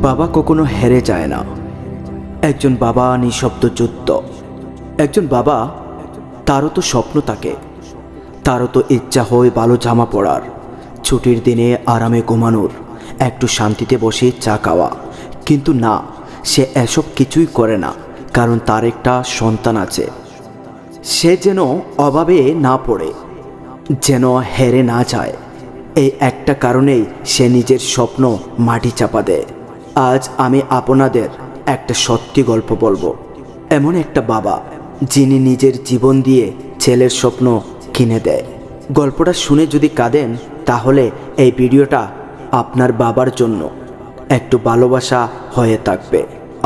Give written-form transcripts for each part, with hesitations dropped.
বাবা কখনো হেরে যায় না। একজন বাবা নিঃশব্দ যুদ্ধ। একজন বাবা, তারও তো স্বপ্ন থাকে, তারও তো ইচ্ছা হয় ভালো জামা পরার, ছুটির দিনে আরামে ঘুমানোর, একটু শান্তিতে বসে চা খাওয়া। কিন্তু না, সে এসব কিছুই করে না, কারণ তার একটা সন্তান আছে। সে যেন অভাবে না পড়ে, যেন হেরে না যায়, এই একটা কারণেই সে নিজের স্বপ্ন মাটি চাপা দেয়। আজ আমি আপনাদের একটা সত্যি গল্প বলবো। এমন একটা বাবা যিনি নিজের জীবন দিয়ে ছেলের স্বপ্ন কিনে দেয়। গল্পটা শুনে যদি কাঁদেন, তাহলে এই ভিডিওটা আপনার বাবার জন্য একটু ভালোবাসা হয়ে থাকবে।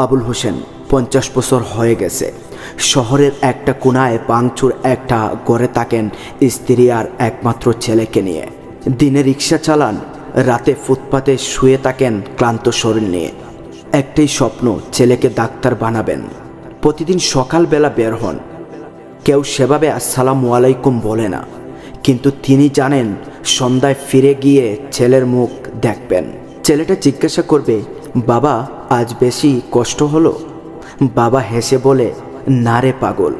আবুল হোসেন 50 বছর হয়ে গেছে। শহরের একটা কোনায় ভাঙচুর একটা ঘরে থাকেন স্ত্রী আর একমাত্র ছেলেকে নিয়ে। দিনে রিক্সা চালান, রাতে ফুটপাতে শুয়ে থাকেন ক্লান্ত শরীর নিয়ে। একটাই স্বপ্ন, ছেলেকে ডাক্তার বানাবেন। প্রতিদিন সকালবেলা বের হন। কেউ সেভাবে আসসালামু আলাইকুম বলে না, কিন্তু তিনি জানেন সন্ধ্যায় ফিরে গিয়ে ছেলের মুখ দেখবেন। ছেলেটা জিজ্ঞাসা করবে, বাবা আজ বেশি কষ্ট হলো? বাবা হেসে বলে, না রে পাগল,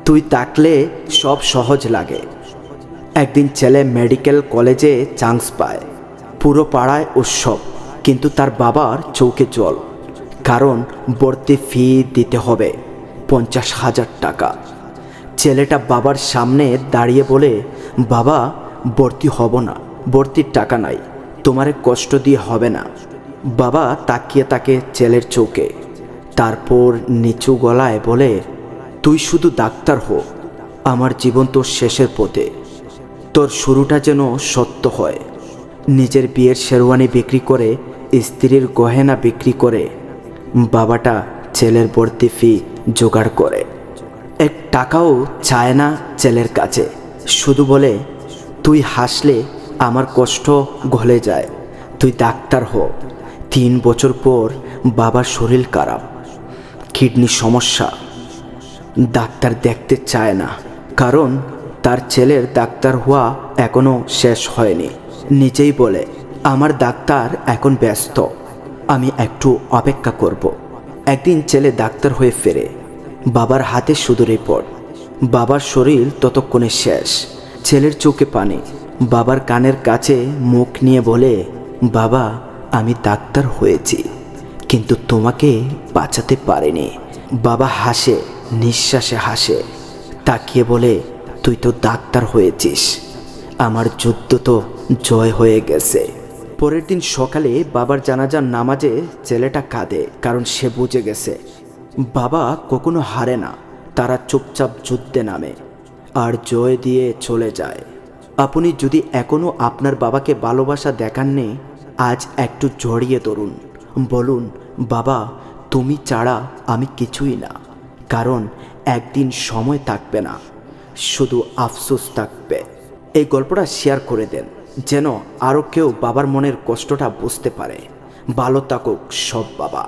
তুই থাকলে সব সহজ লাগে। একদিন ছেলে মেডিকেল কলেজে চান্স পায়। পুরো পাড়ায় উৎসব, কিন্তু তার বাবার চোখে জল, কারণ ভর্তি ফি দিতে হবে 50,000 টাকা। ছেলেটা বাবার সামনে দাঁড়িয়ে বলে, বাবা ভর্তি হব না, ভর্তির টাকা নাই, তোমারে কষ্ট দিয়ে হবে না। বাবা তাকিয়ে তাকে ছেলের চোখে, তারপর নিচু গলায় বলে, তুই শুধু ডাক্তার হো, আমার জীবন তোর শেষের পথে, তোর শুরুটা যেন সত্য হয়। নিজের বিয়ের শেরওয়ানি বিক্রি করে, স্ত্রীর গহেনা বিক্রি করে বাবাটা ছেলের ভর্তি ফি জোগাড় করে। এক টাকাও চায় না ছেলের কাছে, শুধু বলে, তুই হাসলে আমার কষ্ট গলে যায়, তুই ডাক্তার হ। 3 বছর পর বাবার শরীর খারাপ, কিডনি সমস্যা। ডাক্তার দেখতে চায় না, কারণ তার ছেলের ডাক্তার হওয়া এখনো শেষ হয়নি। নিজেই বলে, আমার ডাক্তার এখন ব্যস্ত, আমি একটু অপেক্ষা করব। একদিন ছেলে ডাক্তার হয়ে ফেরে, বাবার হাতে শুধু রিপোর্ট। বাবার শরীর ততক্ষণে শেষ, ছেলের চোখে পানি। বাবার কানের কাছে মুখ নিয়ে বলে, বাবা আমি ডাক্তার হয়েছি, কিন্তু তোমাকে বাঁচাতে পারিনি। বাবা হাসে, নিঃশ্বাসে হাসে, তাকিয়ে বলে, তুই তো ডাক্তার হয়েছিস, আমার যুদ্ধ তো জয় হয়ে গেছে। পরের দিন সকালে বাবার জানাজার নামাজে ছেলেটা কাঁদে, কারণ সে বুঝে গেছে বাবা কখনো হারে না, তারা চুপচাপ যুদ্ধে নামে আর জয় দিয়ে চলে যায়। আপনি যদি এখনও আপনার বাবাকে ভালোবাসা দেখাননি, আজ একটু জড়িয়ে ধরুন, বলুন, বাবা তুমি ছাড়া আমি কিছুই না। কারণ একদিন সময় থাকবে না, শুধু আফসোস থাকবে। এই গল্পটা শেয়ার করে দেন, যেন আরও কেউ বাবার মনের কষ্টটা বুঝতে পারে। ভালো থাকুক সব বাবা।